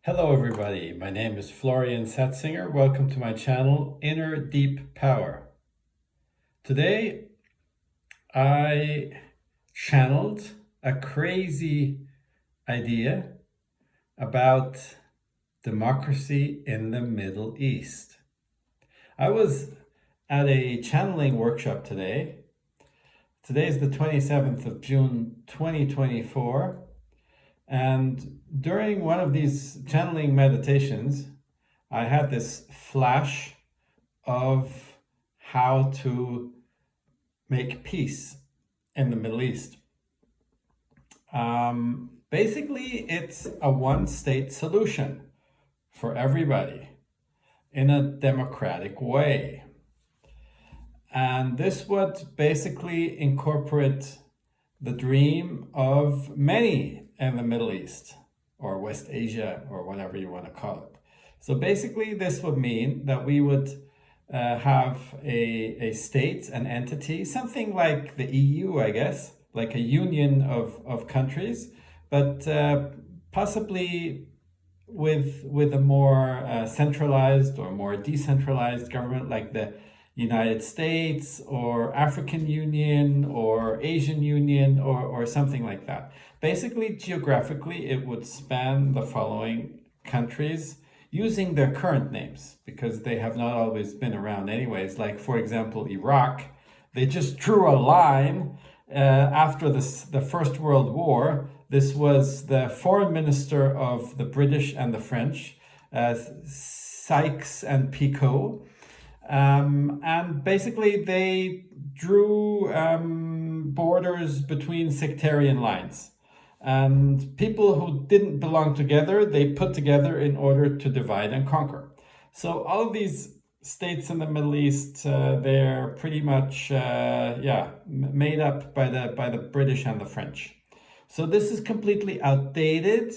Hello everybody, my name is Florian Setzinger. Welcome to my channel, Inner Deep Power. Today I channeled a crazy idea about democracy in the Middle East. I was at a channeling workshop today. Today is the 27th of June 2024. And during one of these channeling meditations, I had this flash of how to make peace in the Middle East. Basically, it's a one-state solution for everybody in a democratic way. And this would basically incorporate the dream of many in the Middle East or West Asia or whatever you want to call it. So basically this would mean that we would have a state, an entity, something like the EU, I guess, like a union of countries, but possibly with a more centralized or more decentralized government like the United States or African Union or Asian Union or something like that. Basically, geographically, it would span the following countries using their current names because they have not always been around anyways. Like, for example, Iraq, they just drew a line after the First World War. This was the foreign minister of the British and the French, Sykes and Picot. And basically they drew borders between sectarian lines. And people who didn't belong together, they put together in order to divide and conquer. So all of these states in the Middle East, they're pretty much made up by the British and the French. So this is completely outdated.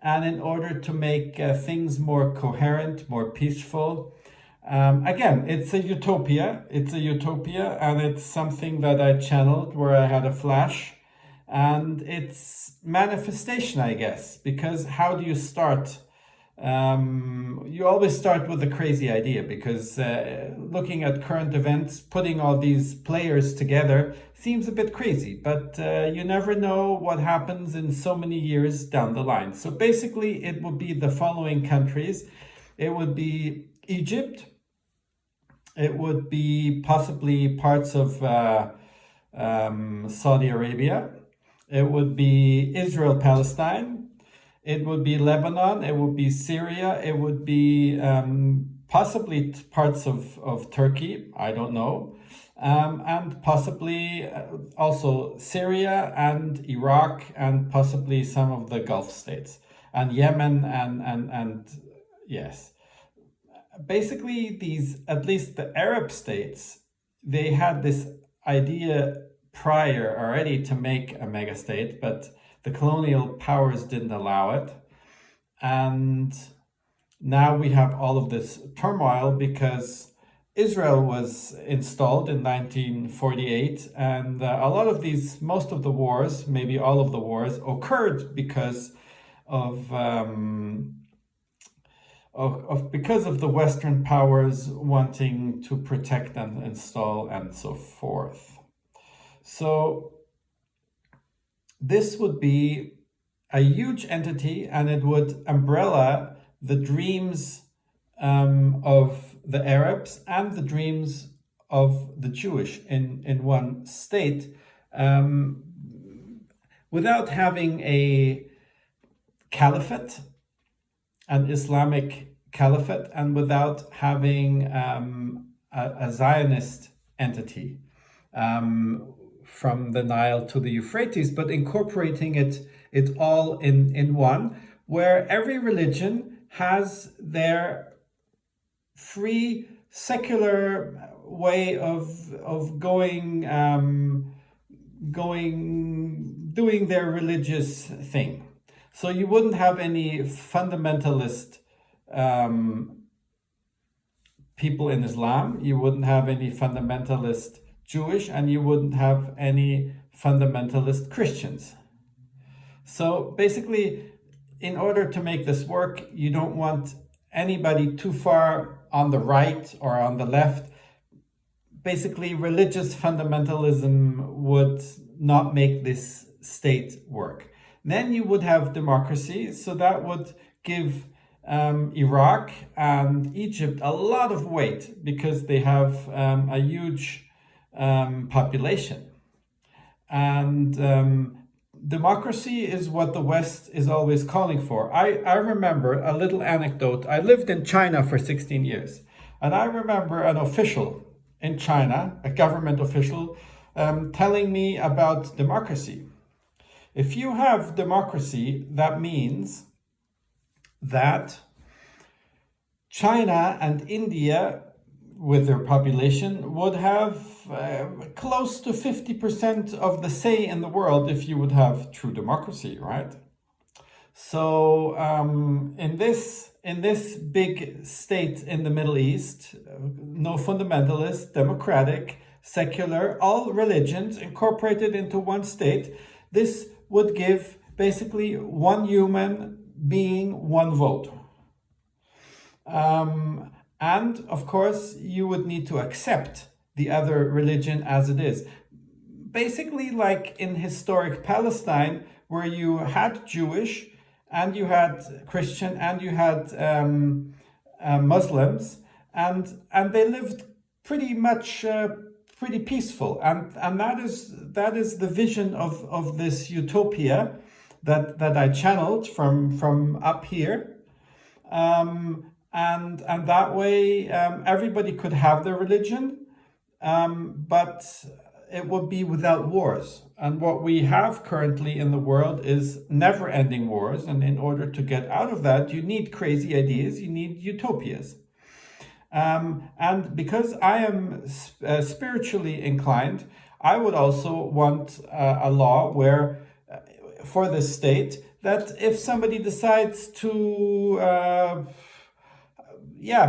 And in order to make things more coherent, more peaceful, again, it's a utopia. It's a utopia, and it's something that I channeled where I had a flash. And it's manifestation, I guess, because how do you start? You always start with a crazy idea because looking at current events, putting all these players together seems a bit crazy, but you never know what happens in so many years down the line. So basically, it would be the following countries. It would be Egypt. It would be possibly parts of Saudi Arabia. It would be Israel, Palestine. It would be Lebanon. It would be Syria. It would be possibly parts of Turkey. I don't know. And possibly also Syria and Iraq and possibly some of the Gulf states and Yemen and yes. Basically, these, at least the Arab states, they had this idea prior already to make a megastate, but the colonial powers didn't allow it. And now we have all of this turmoil because Israel was installed in 1948, and a lot of these, most of the wars, maybe all of the wars, occurred because of the Western powers wanting to protect and install and so forth. So this would be a huge entity, and it would umbrella the dreams of the Arabs and the dreams of the Jewish in one state, without having a caliphate, an Islamic caliphate, and without having a Zionist entity from the Nile to the Euphrates, but incorporating it all in one, where every religion has their free secular way of doing their religious thing. So you wouldn't have any fundamentalist people in Islam, you wouldn't have any fundamentalist Jewish, and you wouldn't have any fundamentalist Christians. So basically, in order to make this work, you don't want anybody too far on the right or on the left. Basically, religious fundamentalism would not make this state work. Then you would have democracy, so that would give Iraq and Egypt a lot of weight because they have a huge population. And democracy is what the West is always calling for. I remember a little anecdote. I lived in China for 16 years, and I remember an official in China, a government official, telling me about democracy. If you have democracy, that means that China and India, with their population, would have close to 50% of the say in the world if you would have true democracy, right? So in this big state in the Middle East, no fundamentalist, democratic, secular, all religions incorporated into one state, this would give basically one human being, one vote. And of course, you would need to accept the other religion as it is. Basically, like in historic Palestine, where you had Jewish and you had Christian and you had Muslims, and they lived pretty much pretty peaceful, and that is the vision of this utopia that I channeled from up here. And that way everybody could have their religion, but it would be without wars. And what we have currently in the world is never-ending wars, and in order to get out of that, you need crazy ideas, you need utopias. And because I am spiritually inclined, I would also want a law where, for the state, that if somebody decides to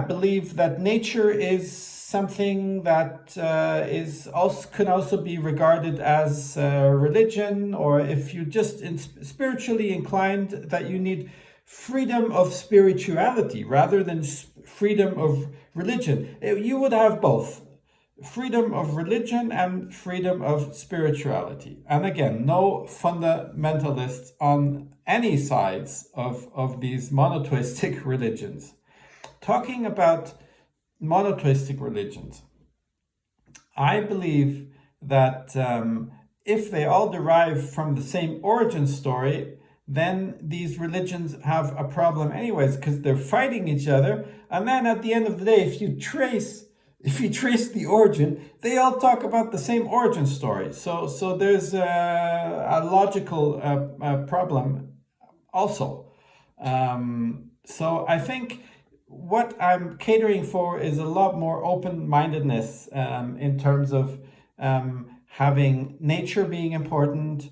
believe that nature is something that can also be regarded as religion, or if you just spiritually inclined, that you need freedom of spirituality rather than freedom of religion. You would have both freedom of religion and freedom of spirituality. And again, no fundamentalists on any sides of these monotheistic religions. Talking about monotheistic religions, I believe that if they all derive from the same origin story, then these religions have a problem anyways, because they're fighting each other. And then at the end of the day, if you trace the origin, they all talk about the same origin story. So there's a logical problem also. So I think what I'm catering for is a lot more open-mindedness in terms of having nature being important,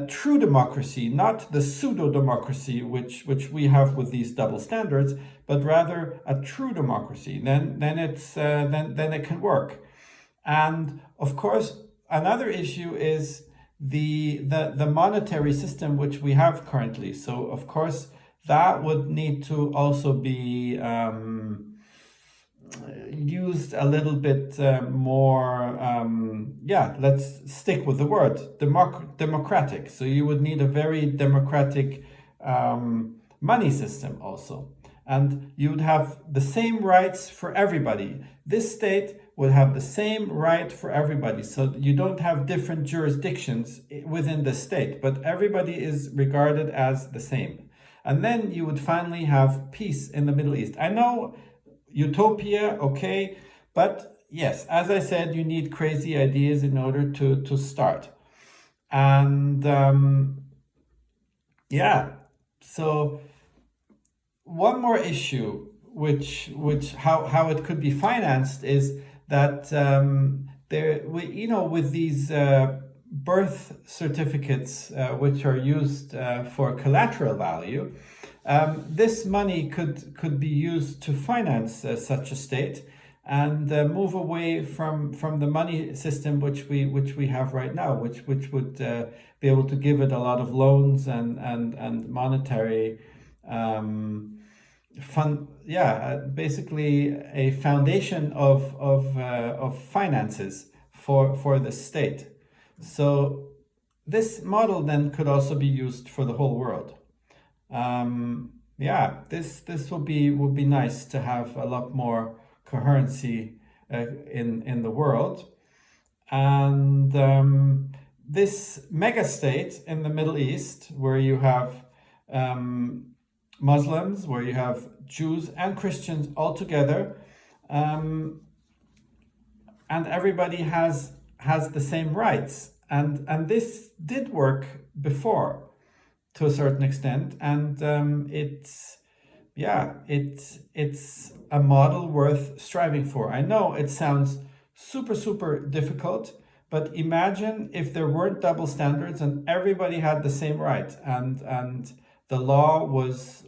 true democracy, not the pseudo-democracy which we have with these double standards, but rather a true democracy. Then it can work. And of course, another issue is the monetary system which we have currently. So of course, that would need to also be used a little bit more, let's stick with the word, democratic. So you would need a very democratic money system also. And you would have the same rights for everybody. This state would have the same right for everybody. So you don't have different jurisdictions within the state, but everybody is regarded as the same. And then you would finally have peace in the Middle East. I know, utopia, okay, but yes, as I said, you need crazy ideas in order to start. And so one more issue, which how it could be financed, is that with these birth certificates, which are used for collateral value, this money could be used to finance such a state. and move away from the money system which we have right now, which would be able to give it a lot of loans and monetary fund, basically a foundation of finances for the state. So this model then could also be used for the whole world. This will be nice to have a lot more coherency in the world, and this mega state in the Middle East, where you have Muslims, where you have Jews and Christians all together, and everybody has the same rights, and this did work before to a certain extent, and it's a model worth striving for. I know it sounds super difficult, but imagine if there weren't double standards and everybody had the same right, and the law was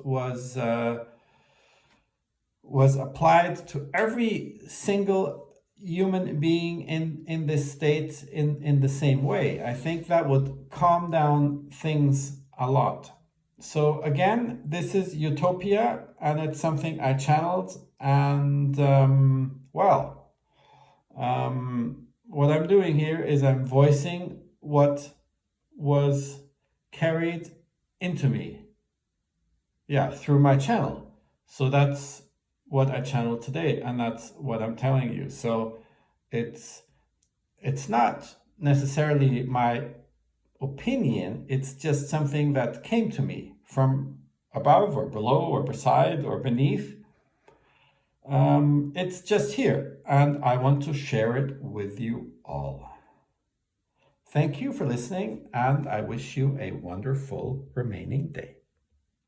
applied to every single human being in this state in the same way. I think that would calm down things a lot. So again, this is Utopia, and it's something I channeled, and what I'm doing here is I'm voicing what was carried into me, through my channel. So that's what I channeled today, and that's what I'm telling you. So it's not necessarily my opinion, it's just something that came to me from above or below or beside or beneath. It's just here, and I want to share it with you all. Thank you for listening, and I wish you a wonderful remaining day.